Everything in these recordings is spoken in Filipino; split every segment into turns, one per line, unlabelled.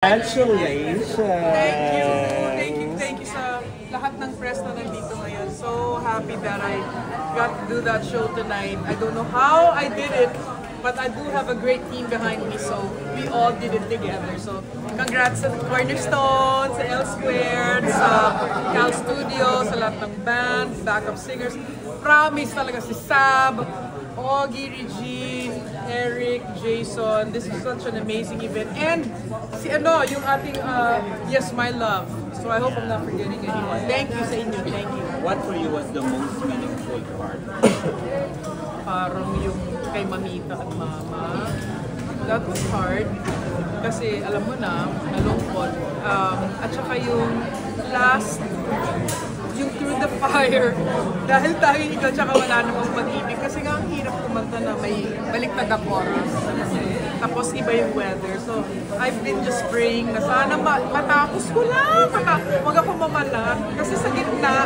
Congratulations!
Thank you sa lahat ng press na nandito ngayon. So happy that I got to do that show tonight. I don't know how I did it, but I do have a great team behind me, so we all did it together. So congrats sa Cornerstone, sa L Squared, sa Cal Studios, sa lahat ng band, backup singers. Promise talaga si Sab, Ogie, Regine, Eric, Jason. This is such an amazing event. And si yung ating Yes My Love. So I hope I'm not forgetting anyone. Thank you sa inyo. Thank you.
What for you was the most meaningful part?
Parang yung kay Mamita at Mama. That was hard. Kasi alam mo na, nalungkot. At saka yung last, yung Through the Fire, dahil tayo ikaw tsaka wala namang pag-ibig. Kasi nga ang hirap kumanta na may baliktad na chorus. Tapos iba yung weather. So I've been just praying na sana matapos ko lang. Huwag ako mamalat. Kasi sa gitna,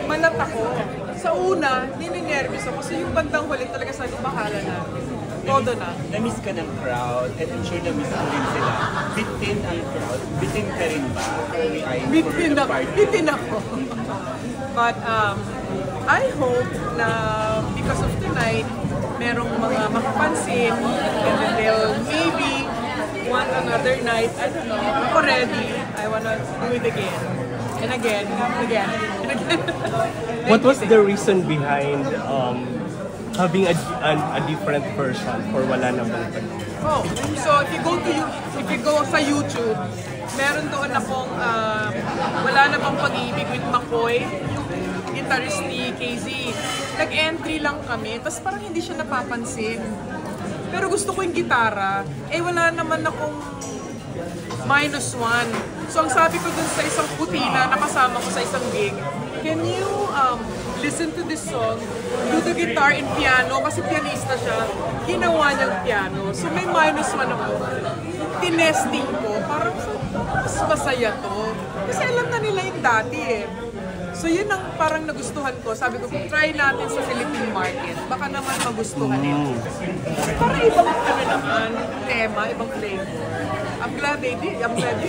malat ako. Sa una, nininervous ako. So yung bandang huli talaga sabi, bahala na. Todo na.
Na-miss ka ng crowd and I'm sure na-miss mo rin sila. Bitin ang crowd. Bitin ka rin ba?
Bitin ako. But I hope na because of tonight, merong mga makapansin and then they'll maybe want another night. I don't know. Ako ready. I wanna do it again. And again, and again.
What was the reason behind having a different version for Wala Namang Pag-ibig?
Oh, so if you go sa YouTube, meron doon akong Wala Namang Pag-ibig with McCoy, yung guitarist ni KZ. Nag-entry lang kami, tapos parang hindi siya napapansin. Pero gusto ko yung gitara, wala naman akong -1. So ang sabi ko dun sa isang kutina, nakasama ko sa isang gig, can you listen to this song, do the guitar and piano, kasi pianista siya, ginawa niyang piano. So may -1 ako. Tinesting ko, parang mas masaya to. Kasi alam na nila yung dati eh. So yun ang parang nagustuhan ko. Sabi ko, try natin sa Philippine market. Baka naman magustuhan nila. Para ibang naman, tema, ibang flavor. I'm glad you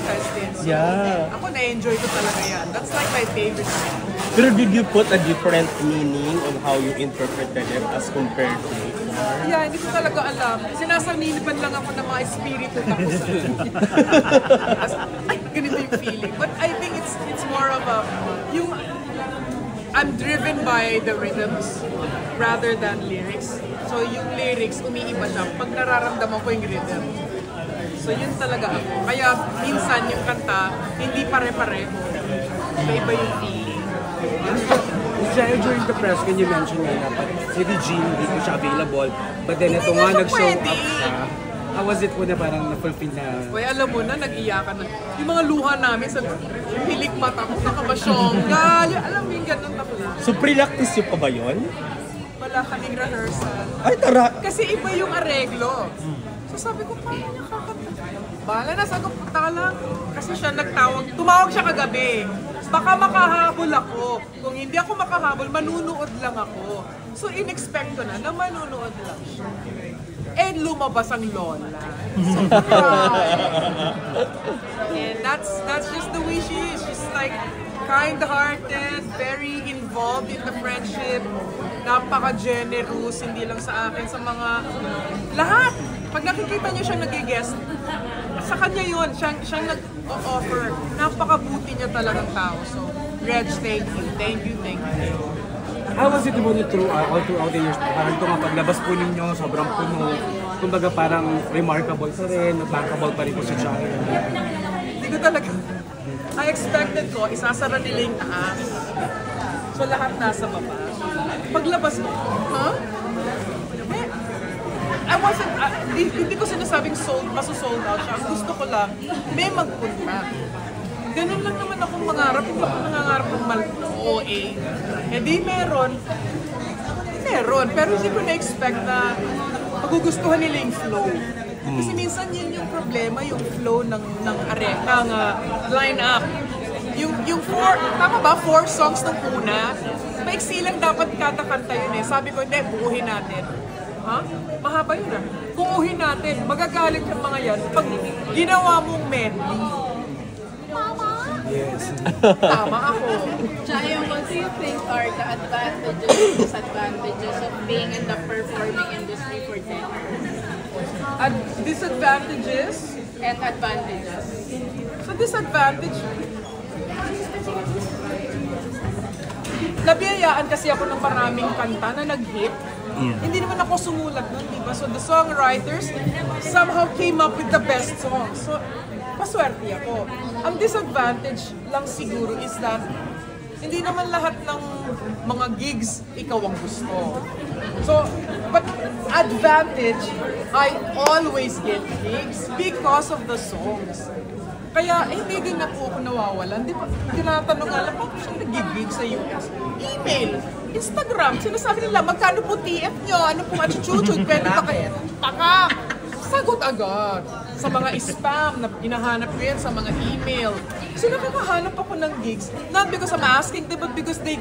guys did. So,
Yeah.
ako na-enjoy ko talaga yan. That's like my favorite thing.
Pero did you put a different meaning on how you interpreted it as compared to it?
Yeah, hindi ko talaga alam. Sinasaninipan lang ako ng mga espiritu tapos ay, ganito yung feeling. But I think it's more of yung I'm driven by the rhythms rather than lyrics. So yung lyrics, umiiba siya pag nararamdaman ko yung rhythm. So yun talaga ako. Kaya minsan yung kanta, hindi pare-pareho. Iba-iba yung feeling.
During the press, can you mention nga dapat si Regine, hindi ko siya available. But then ito nga nag-show up siya. How was it po na parang na-fulfill na?
Uy, alam mo na, nag-iyakan na. Yung mga luha namin sa hilik mata ko, nakabasyongga. Alam mo yung ganun ako na.
So pre-practice yun pa ba yun?
Wala kaming rehearsal.
Ay, tara!
Kasi iba yung areglo. So sabi ko, paano niya kakanta? Bahala na, sabi ko, punta ka lang. Kasi siya tumawag siya kagabi. Baka makahabol ako. Kung hindi ako makahabol, manunood lang ako. So in-expect ko na manunood lang siya. And lumabas ang lola. So and that's just the way she is. She's like kind-hearted, very involved in the friendship, napaka-generous, hindi lang sa akin, sa mga lahat. Pag nakikita niyo siyang nag-guest, sa kanya yun, siyang nag-offer. Napakabuti niya talagang tao. So, Reg, thank you. Thank you.
How was it all throughout the years? Parang ito nga paglabas po ninyo, sobrang puno. Kumbaga parang remarkable pa rin, bankable pa rin po sa channel.
Hindi ko talaga. I expected ko, isasara nila yung taas. So, lahat nasa baba. Paglabas mo, I wasn't, hindi ko sinasabing maso-sold out siya. Ang gusto ko lang, may magpunta. Ganun lang naman akong mangarap. Hindi ako nangangarap ng OA. Di meron. Pero hindi ko na-expect na magugustuhan nila yung flow. Kasi minsan yun yung problema, yung flow ng line-up. Yung tama ba? 4 songs ng una. Maiksi lang dapat kada kanta yun eh. Sabi ko, hindi, buuhin natin. Ha? Mahaba yun ah. Kuuhin natin. Magagalit yung mga yan pag ginawa mong medley.
Yes.
Tama ako.
Chaya, what do you think are the advantages and disadvantages of being in the performing industry for 10 years?
Disadvantages?
And advantages?
So disadvantage, nabiyayaan kasi ako ng maraming kanta na nag-hit. Hindi naman ako sumulat nun, di ba? So the songwriters somehow came up with the best songs. So, paswerte ako. Ang disadvantage lang siguro is that hindi naman lahat ng mga gigs ikaw ang gusto. So, but advantage, I always get gigs because of the songs. Kaya hindi din na po ako nawawalan. Di ba, tinatanong nga lang, bakit siya nag-gig sa US? Email, Instagram, sinasabi nila, magkano po TF nyo? Ano pong attitude? Pwede ba kayo? Taka! Sagot agad. Sa mga spam na hinahanap ko yan sa mga email. So nakakahanap ako ng gigs. Not because I'm asking them, but because they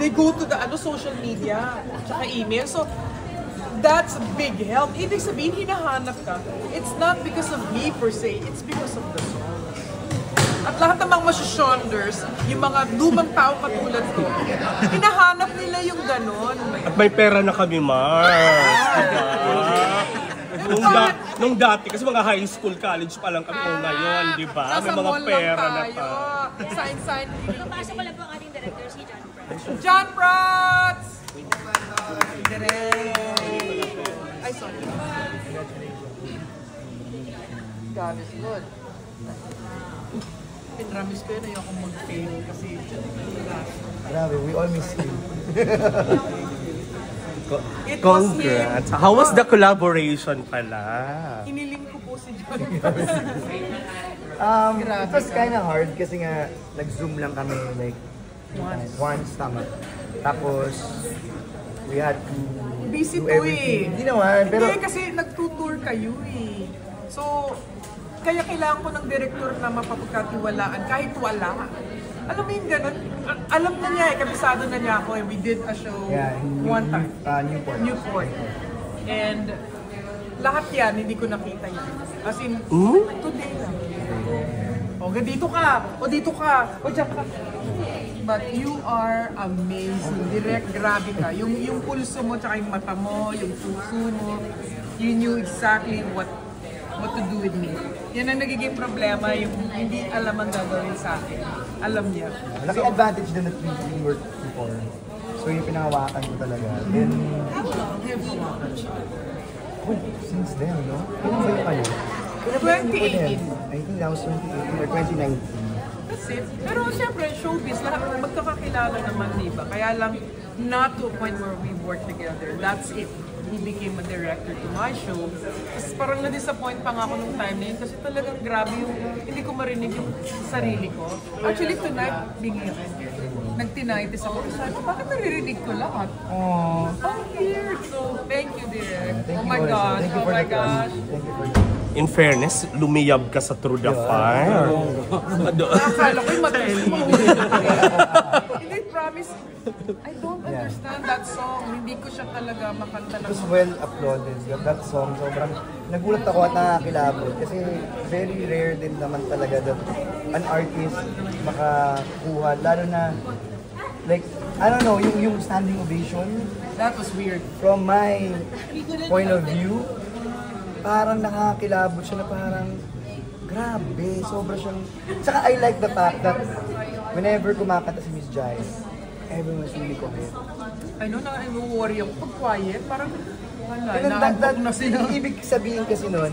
go to the social media, tsaka email. So, that's a big help. Ibig sabihin, hinahanap ka. It's not because of me per se, it's because of the song. At lahat ng mga masyashonders, yung mga lumang tao katulad ko, hinahanap nila yung ganon.
At may pera na kami, Mars. Nung dati, kasi mga high school, college pa lang kami ngayon, di ba? May mga pera na pa.
Sign.
Papasok ko lang po ang ating director, si John Prats.
John Prats! Ay, sorry. God is good. Pinramis ko yun, ayokong mag-fail kasi
Grabe, we all miss you.
it was him.
Congrats. How was the collaboration pala?
Hiniling ko po si John Prats.
It was kind of hard kasi nga nag-zoom lang kami like once, tama. Tapos we had to
Busy
do
to
everything.
eh.
Hindi naman, pero
Hindi, kasi nag-tour kayo eh. So, kaya kailangan ko ng director na mapapagkatiwalaan kahit wala. Alam mo yung ganun? Alam na niya eh, kabisado na niya ako eh. We did a show one time. Newport. And lahat yan, hindi ko nakita yan. As in, today lang. O, dito ka! O, dito ka! O, dyan ka! But you are amazing. Direct, grabe ka. Yung pulso mo, tsaka yung mata mo, yung puso mo, you knew exactly what to do with me. Yan ang nagiging problema, yung hindi alam ang gagawin sa akin. Alam niya.
laki advantage din that we worked before. So yung pinahawakan ko talaga. Then, since then, no? Kailan ba yung kayo?
2018.
I think that was 2018 or 2019.
That's it. Pero siyempre, showbiz, lahat magkakakilala naman, di ba? Kaya lang, not to a point where we work together. That's it. He became a director to my show. Tapos parang na-disappoint pa nga ako nung time na yun kasi talagang grabe yung hindi ko marinig yung sarili ko. Actually, tonight, bingin. Nag-tinnitis ako. Sabi ko, bakit naririnig ko lahat?
Aww.
How weird. So, thank you, Direk.
Thank
Oh
you,
my
Marissa.
gosh.
Thank you
Oh
for
my
the trust.
gosh.
Thank you for the
In fairness, lumiyab ka sa Through the Fire.
Akala ko'y matalis mo. Hindi, promise. I don't understand that song. Hindi ko siya talaga makanta
It
ng
was well applauded. That song, sobrang nagulat ako at nakakilabot. Kasi very rare din naman talaga that an artist makakuha. Lalo na, like, I don't know, yung standing ovation,
That was weird.
from my point of view, parang nakakilabot siya na parang grabe, sobra siyang... Saka I like the fact that whenever kumakanta si Miss Jai, everyone's really quiet.
I know na i-worry ako pag quiet. Parang, wala,
And then
naambok na sila.
ibig sabihin kasi nun,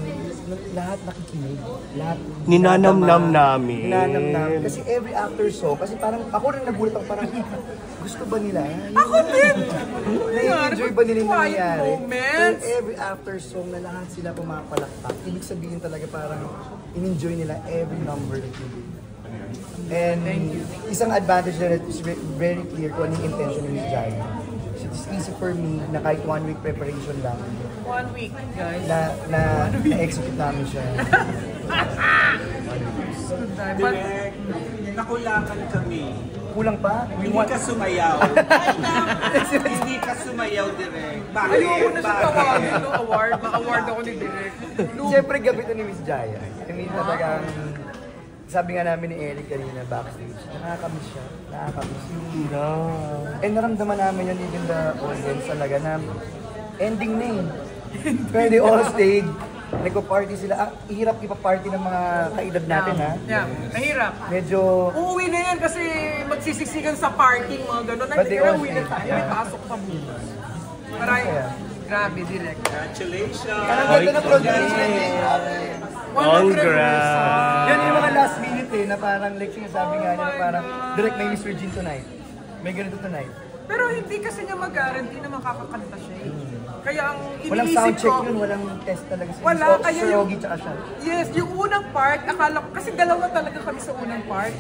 lahat nakikinig. Lahat
Ninanamnam namin.
Ninanamnam. Kasi every after song, kasi parang ako rin nagulat ako parang, gusto ba nila?
Ako din!
Na-enjoy ba nila yung
Quiet
nangyayari?
moments.
So, every after song na lahat sila pumapalakpak, ibig sabihin talaga parang in-enjoy nila every number that you do. And isang advantage na is very clear kung ano yung intention ni Miss Jai. It's easy for me na kahit 1 week preparation lang,
1 week, guys.
na-execute namin siya.
Good time. But,
Nakulakan kami.
Kulang pa?
Hindi ka sumayaw. Hindi ka ka sumayaw direct.
Ayoko na siya tawagin no award. Ma-award ako ni Direk.
Siyempre, gabi ito ni Miss Jaya. I mean, talagang, sabi nga namin ni Eric kanina backstage, nakakamiss siya. Nakakamiss. And naramdaman namin yun, even the audience talaga na ending na eh. Pero they all stayed. Nagpo-party sila. Hirap ipa-party ng mga kaedad natin, ha?
Yeah, mahirap.
Medyo...
Uuwi na yan kasi magsisiksikan sa parking, mga gano'n.
But they all
Uwi na
stayed.
tayo, may pasok pa bukas. Maray, grabe, Direk.
Congratulations!
Ang ganda na production eh.
Congrats!
Yan yung mga last minute eh, na parang like sinasabi nga niya na parang direct may Miss Virgin tonight. May ganito tonight.
Pero hindi kasi niya mag-guarantee na makakakanta siya eh. Kaya ang
Walang
iniisip
sound check
ko,
yun, walang test talaga si
Wala,
Miss
kaya
Sir
yung-
Ogie tsaka siya.
yes, yung unang part, akala ko, kasi dalawa talaga kami sa unang part.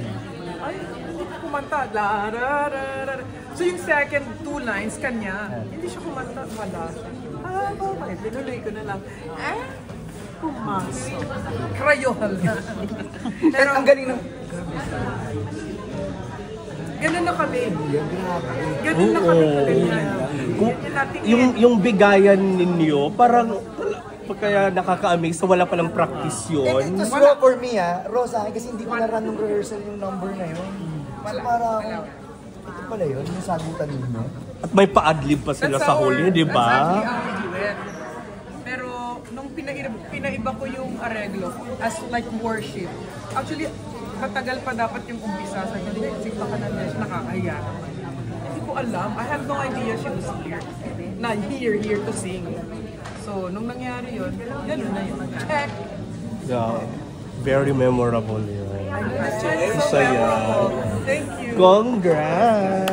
Ay, hindi ko kumanta. La, ra, ra, ra, ra. So yung second two lines kanya, hindi siya kumanta. Wala siya. Okay, tinuloy ko na lang. Pumasok. Crayola. Pero
Ang galing ng...
ganun na kami.
Grabe.
Ganun na kami kanina.
Yung bigayan ninyo, parang kaya nakaka-amaze so wala palang practice
And
yun.
it was raw for me raw sa akin kasi hindi ko na-run ng rehearsal yung number na yun. So parang, ito pala yun, yung sagutan ninyo.
At may pa-adlib pa sila sa huli, di
That's
ba?
actually our duet. Pero nung pinaiba ko yung areglo as like worship. Actually, matagal pa dapat yung umpisa. Sabi niya, sigla ka na niya, nakakahiya naman. Hindi ko alam. I have no idea she was here. Na here to sing. So, nung nangyari yun, gano'n na yun. Check!
Yeah. Very memorable yun.
Check! So
Saya.
memorable. Thank you.
Congrats!